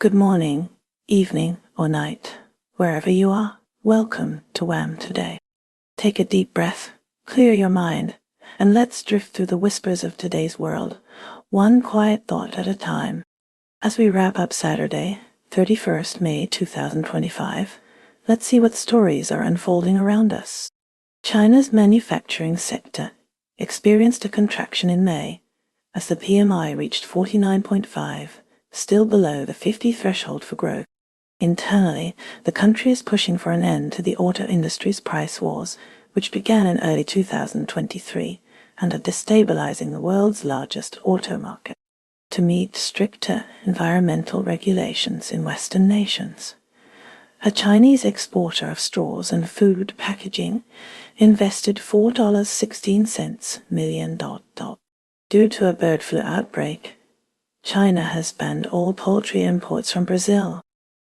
Good morning, evening, or night, wherever you are. Welcome to WHAM today. Take a deep breath, clear your mind, and let's drift through the whispers of today's world, one quiet thought at a time. As we wrap up Saturday, 31st May 2025, let's see what stories are unfolding around us. China's manufacturing sector experienced a contraction in May as the PMI reached 49.5, still below the 50 threshold for growth. Internally, the country is pushing for an end to the auto industry's price wars, which began in early 2023 and are destabilizing the world's largest auto market. To meet stricter environmental regulations in Western nations, a Chinese exporter of straws and food packaging invested $4.16 million. Due to a bird flu outbreak, China has banned all poultry imports from Brazil.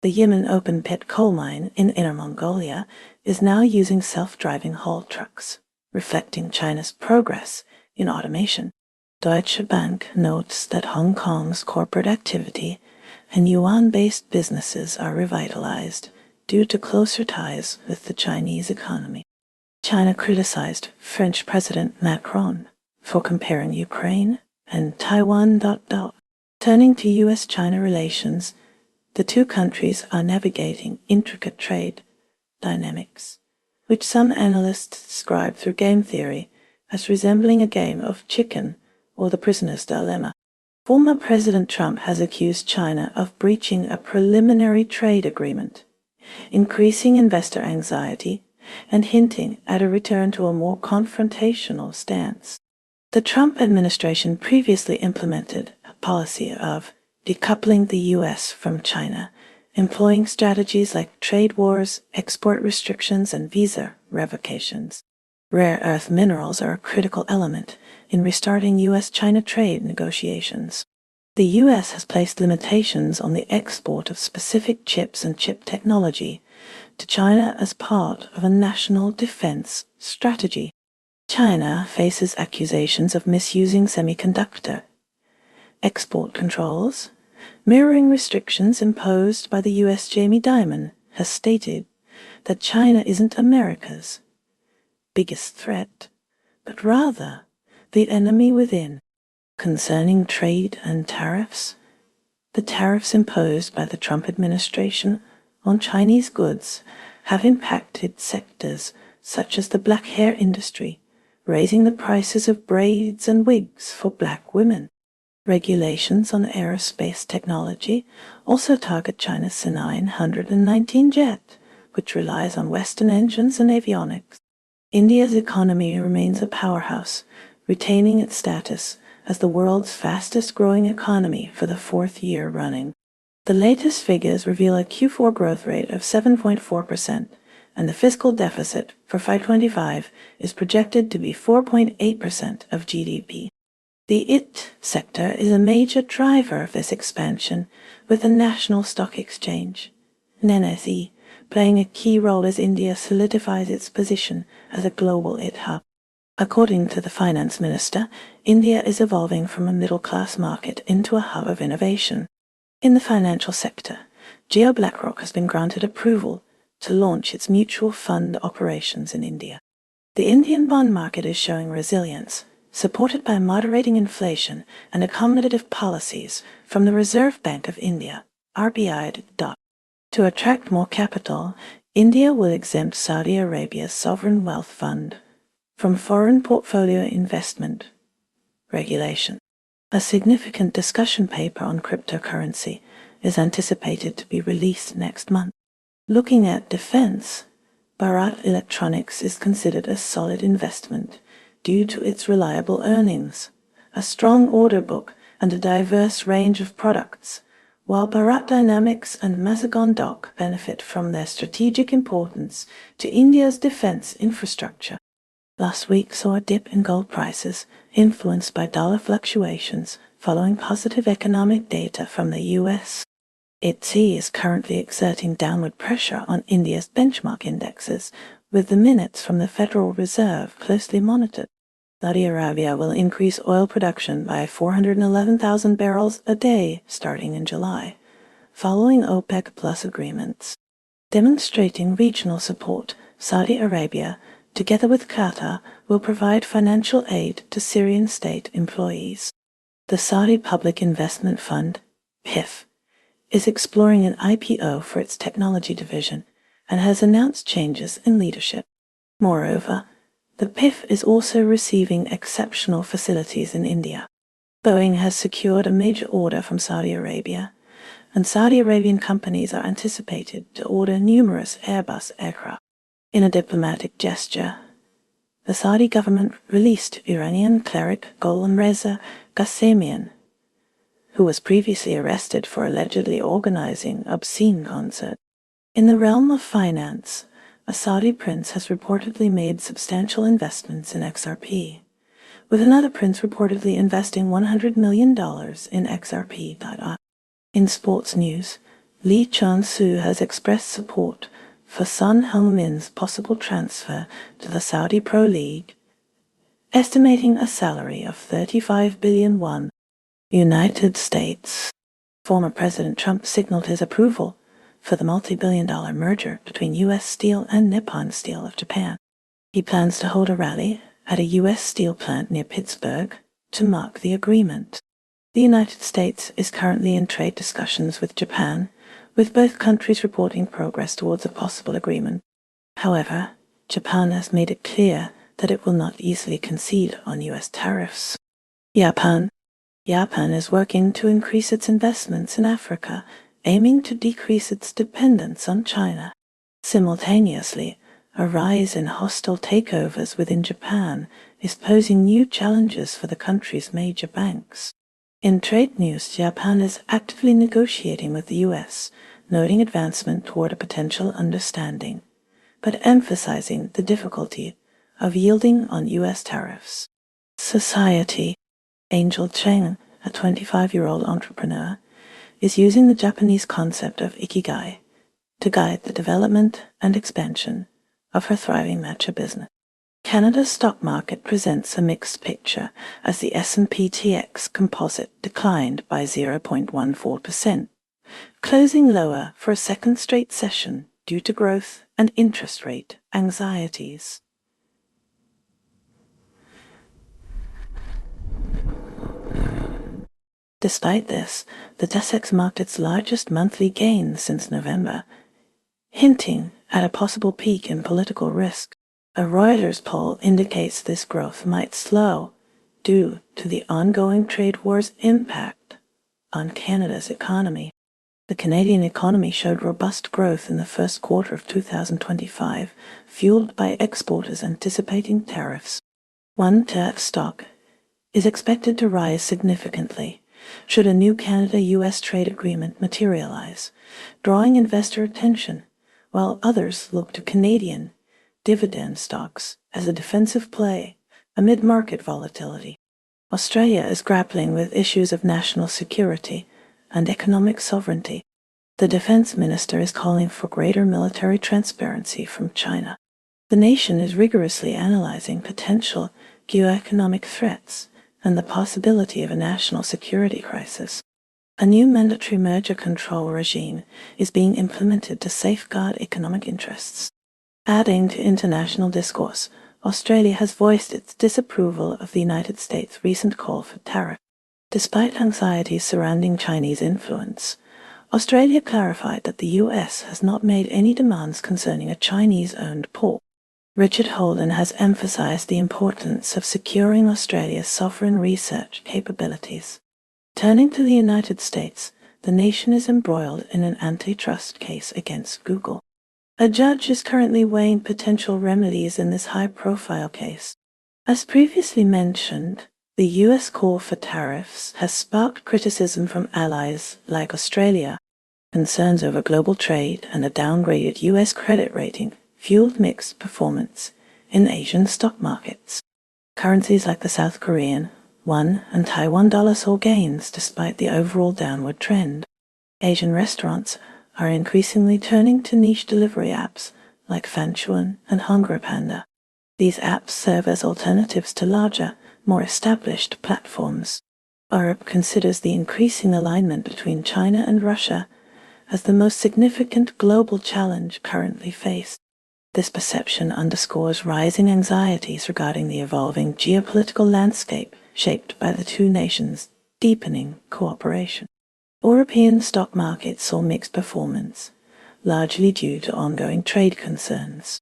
The Yimen open pit coal mine in Inner Mongolia is now using self-driving haul trucks, reflecting China's progress in automation. Deutsche Bank notes that Hong Kong's corporate activity and yuan-based businesses are revitalized due to closer ties with the Chinese economy. China criticized French President Macron for comparing Ukraine and Taiwan. Turning to U.S.-China relations, the two countries are navigating intricate trade dynamics, which some analysts describe through game theory as resembling a game of chicken or the prisoner's dilemma. Former President Trump has accused China of breaching a preliminary trade agreement, increasing investor anxiety and hinting at a return to a more confrontational stance. The Trump administration previously implemented a policy of decoupling the U.S. from China, employing strategies like trade wars, export restrictions, and visa revocations. Rare earth minerals are a critical element in restarting U.S.-China trade negotiations. The U.S. has placed limitations on the export of specific chips and chip technology to China as part of a national defense strategy. China faces accusations of misusing semiconductor export controls, mirroring restrictions imposed by the U.S. Jamie Dimon has stated that China isn't America's biggest threat, but rather the enemy within. Concerning trade and tariffs, the tariffs imposed by the Trump administration on Chinese goods have impacted sectors such as the black hair industry, raising the prices of braids and wigs for black women. Regulations on aerospace technology also target China's C919 jet, which relies on Western engines and avionics. India's economy remains a powerhouse, retaining its status as the world's fastest-growing economy for the fourth year running. The latest figures reveal a Q4 growth rate of 7.4%, and the fiscal deficit for 2025 is projected to be 4.8% of GDP. The IT sector is a major driver of this expansion, with the National Stock Exchange, NSE, playing a key role as India solidifies its position as a global IT hub. According to the finance minister, India is evolving from a middle-class market into a hub of innovation. In the financial sector, BlackRock has been granted approval to launch its mutual fund operations in India. The Indian bond market is showing resilience, supported by moderating inflation and accommodative policies from the Reserve Bank of India, RBI. To attract more capital, India will exempt Saudi Arabia's sovereign wealth fund from foreign portfolio investment regulation. A significant discussion paper on cryptocurrency is anticipated to be released next month. Looking at defense, Bharat Electronics is considered a solid investment due to its reliable earnings, a strong order book, and a diverse range of products, while Bharat Dynamics and Mazagon Dock benefit from their strategic importance to India's defense infrastructure. Last week saw a dip in gold prices, influenced by dollar fluctuations following positive economic data from the U.S. ITC is currently exerting downward pressure on India's benchmark indexes, with the minutes from the Federal Reserve closely monitored. Saudi Arabia will increase oil production by 411,000 barrels a day starting in July, following OPEC Plus agreements. Demonstrating regional support, Saudi Arabia, together with Qatar, will provide financial aid to Syrian state employees. The Saudi Public Investment Fund, PIF, is exploring an IPO for its technology division and has announced changes in leadership. Moreover, the PIF is also receiving exceptional facilities in India. Boeing has secured a major order from Saudi Arabia, and Saudi Arabian companies are anticipated to order numerous Airbus aircraft. In a diplomatic gesture, the Saudi government released Iranian cleric Gholam Reza Ghassemian, who was previously arrested for allegedly organizing obscene concerts. In the realm of finance, a Saudi prince has reportedly made substantial investments in XRP, with another prince reportedly investing $100 million in XRP. In sports news, Lee Chan-soo has expressed support for Son Heung-min's possible transfer to the Saudi Pro League, estimating a salary of 35 billion won. United States. Former President Trump signaled his approval for the multi-billion-dollar merger between U.S. Steel and Nippon Steel of Japan. He plans to hold a rally at a U.S. steel plant near Pittsburgh to mark the agreement. The United States is currently in trade discussions with Japan, with both countries reporting progress towards a possible agreement. However, Japan has made it clear that it will not easily concede on U.S. tariffs. Japan is working to increase its investments in Africa, aiming to decrease its dependence on China. Simultaneously, a rise in hostile takeovers within Japan is posing new challenges for the country's major banks. In trade news, Japan is actively negotiating with the U.S., noting advancement toward a potential understanding, but emphasizing the difficulty of yielding on U.S. tariffs. Society. Angel Cheng, a 25-year-old entrepreneur, is using the Japanese concept of ikigai to guide the development and expansion of her thriving matcha business. Canada's stock market presents a mixed picture as the S&P TX Composite declined by 0.14%, closing lower for a second straight session due to growth and interest rate anxieties. Despite this, the TSX marked its largest monthly gain since November, hinting at a possible peak in political risk. A Reuters poll indicates this growth might slow due to the ongoing trade war's impact on Canada's economy. The Canadian economy showed robust growth in the first quarter of 2025, fueled by exporters anticipating tariffs. One TEF stock is expected to rise significantly should a new Canada-US trade agreement materialize, drawing investor attention, while others look to Canadian dividend stocks as a defensive play amid market volatility. Australia is grappling with issues of national security and economic sovereignty. The defense minister is calling for greater military transparency from China. The nation is rigorously analyzing potential geoeconomic threats and the possibility of a national security crisis. A new mandatory merger control regime is being implemented to safeguard economic interests. Adding to international discourse, Australia has voiced its disapproval of the United States' recent call for tariffs. Despite anxieties surrounding Chinese influence, Australia clarified that the U.S. has not made any demands concerning a Chinese-owned port. Richard Holden has emphasized the importance of securing Australia's sovereign research capabilities. Turning to the United States, the nation is embroiled in an antitrust case against Google. A judge is currently weighing potential remedies in this high-profile case. As previously mentioned, the U.S. call for tariffs has sparked criticism from allies like Australia. Concerns over global trade and a downgraded U.S. credit rating fueled mixed performance in Asian stock markets. Currencies like the South Korean won and Taiwan dollar saw gains despite the overall downward trend. Asian restaurants are increasingly turning to niche delivery apps like Fanchuan and HungerPanda. These apps serve as alternatives to larger, more established platforms. Europe considers the increasing alignment between China and Russia as the most significant global challenge currently faced. This perception underscores rising anxieties regarding the evolving geopolitical landscape shaped by the two nations' deepening cooperation. European stock markets saw mixed performance, largely due to ongoing trade concerns.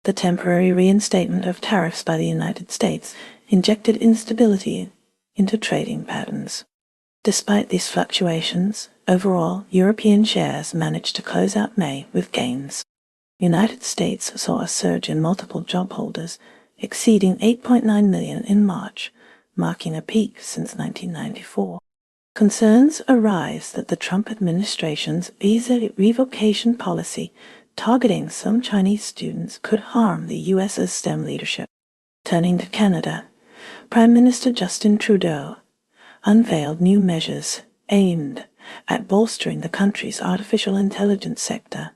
The temporary reinstatement of tariffs by the United States injected instability into trading patterns. Despite these fluctuations, overall, European shares managed to close out May with gains. United States saw a surge in multiple job holders, exceeding 8.9 million in March, marking a peak since 1994. Concerns arise that the Trump administration's visa revocation policy targeting some Chinese students could harm the U.S.'s STEM leadership. Turning to Canada, Prime Minister Justin Trudeau unveiled new measures aimed at bolstering the country's artificial intelligence sector,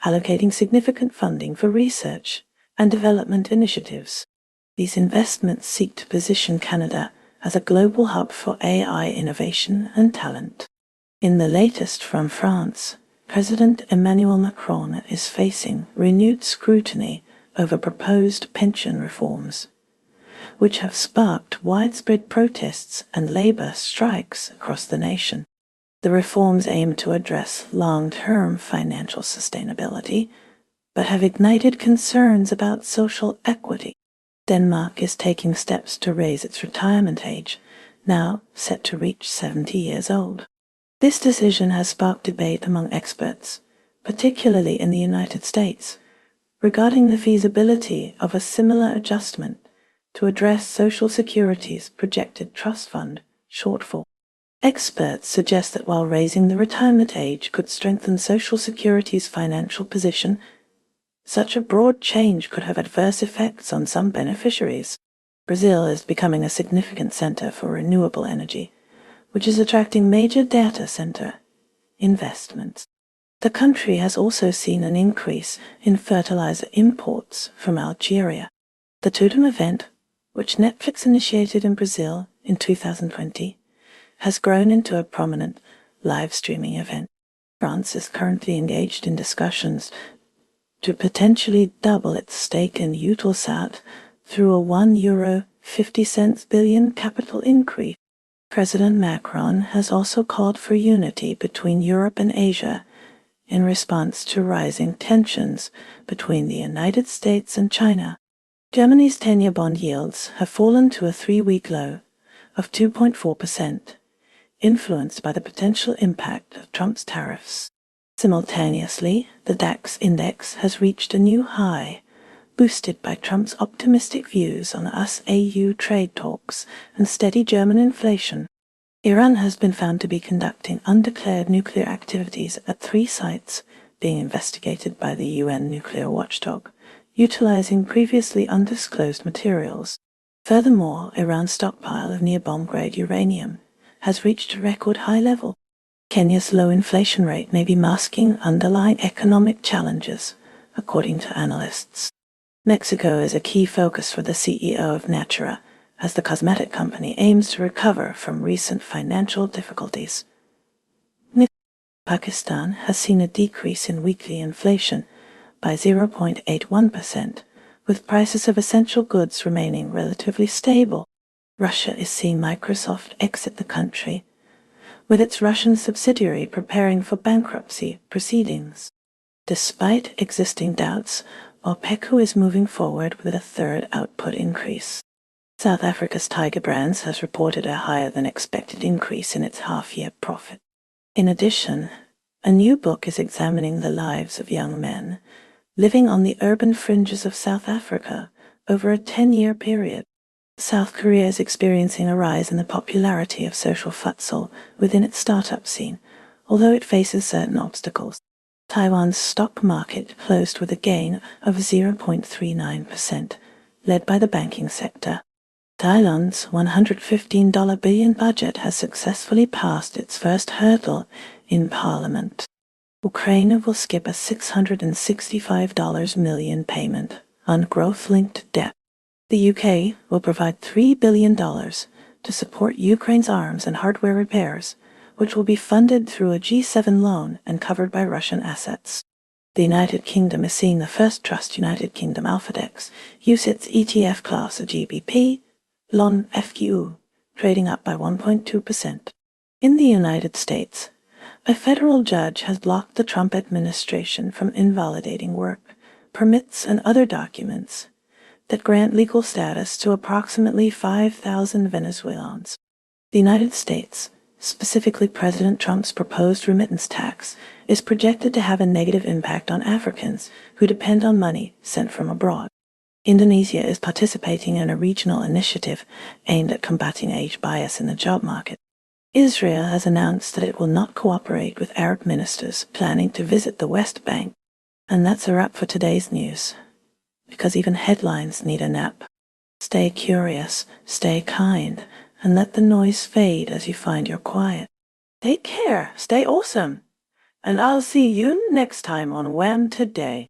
allocating significant funding for research and development initiatives. These investments seek to position Canada as a global hub for AI innovation and talent. In the latest from France, President Emmanuel Macron is facing renewed scrutiny over proposed pension reforms, which have sparked widespread protests and labor strikes across the nation. The reforms aim to address long-term financial sustainability, but have ignited concerns about social equity. Denmark is taking steps to raise its retirement age, now set to reach 70 years old. This decision has sparked debate among experts, particularly in the United States, regarding the feasibility of a similar adjustment to address Social Security's projected trust fund shortfall. Experts suggest that while raising the retirement age could strengthen Social Security's financial position, such a broad change could have adverse effects on some beneficiaries. Brazil is becoming a significant center for renewable energy, which is attracting major data center investments. The country has also seen an increase in fertilizer imports from Algeria. The Totem event, which Netflix initiated in Brazil in 2020, has grown into a prominent live streaming event. France is currently engaged in discussions to potentially double its stake in Eutelsat through a €1.50 billion capital increase. President Macron has also called for unity between Europe and Asia in response to rising tensions between the United States and China. Germany's 10-year bond yields have fallen to a 3-week low of 2.4%. influenced by the potential impact of Trump's tariffs. Simultaneously, the DAX index has reached a new high, boosted by Trump's optimistic views on US-EU trade talks and steady German inflation. Iran has been found to be conducting undeclared nuclear activities at 3 sites being investigated by the UN nuclear watchdog, utilizing previously undisclosed materials. Furthermore, Iran's stockpile of near-bomb-grade uranium has reached a record high level. Kenya's low inflation rate may be masking underlying economic challenges, according to analysts. Mexico is a key focus for the CEO of Natura, as the cosmetic company aims to recover from recent financial difficulties. Pakistan has seen a decrease in weekly inflation by 0.81%, with prices of essential goods remaining relatively stable. Russia is seeing Microsoft exit the country, with its Russian subsidiary preparing for bankruptcy proceedings. Despite existing doubts, OPEC is moving forward with a 3rd output increase. South Africa's Tiger Brands has reported a higher-than-expected increase in its half-year profit. In addition, a new book is examining the lives of young men living on the urban fringes of South Africa over a 10-year period. South Korea is experiencing a rise in the popularity of social futsal within its startup scene, although it faces certain obstacles. Taiwan's stock market closed with a gain of 0.39%, led by the banking sector. Thailand's $115 billion budget has successfully passed its first hurdle in Parliament. Ukraine will skip a $665 million payment on growth-linked debt. The UK will provide $3 billion to support Ukraine's arms and hardware repairs, which will be funded through a G7 loan and covered by Russian assets. The United Kingdom is seeing the first Trust United Kingdom Alphadex use its ETF class of GBP, LON FQ, trading up by 1.2%. In the United States, a federal judge has blocked the Trump administration from invalidating work permits and other documents that grant legal status to approximately 5,000 Venezuelans. The United States, specifically President Trump's proposed remittance tax, is projected to have a negative impact on Africans who depend on money sent from abroad. Indonesia is participating in a regional initiative aimed at combating age bias in the job market. Israel has announced that it will not cooperate with Arab ministers planning to visit the West Bank. And that's a wrap for today's news, because even headlines need a nap. Stay curious, stay kind, and let the noise fade as you find your quiet. Take care, stay awesome, and I'll see you next time on WHAM Today.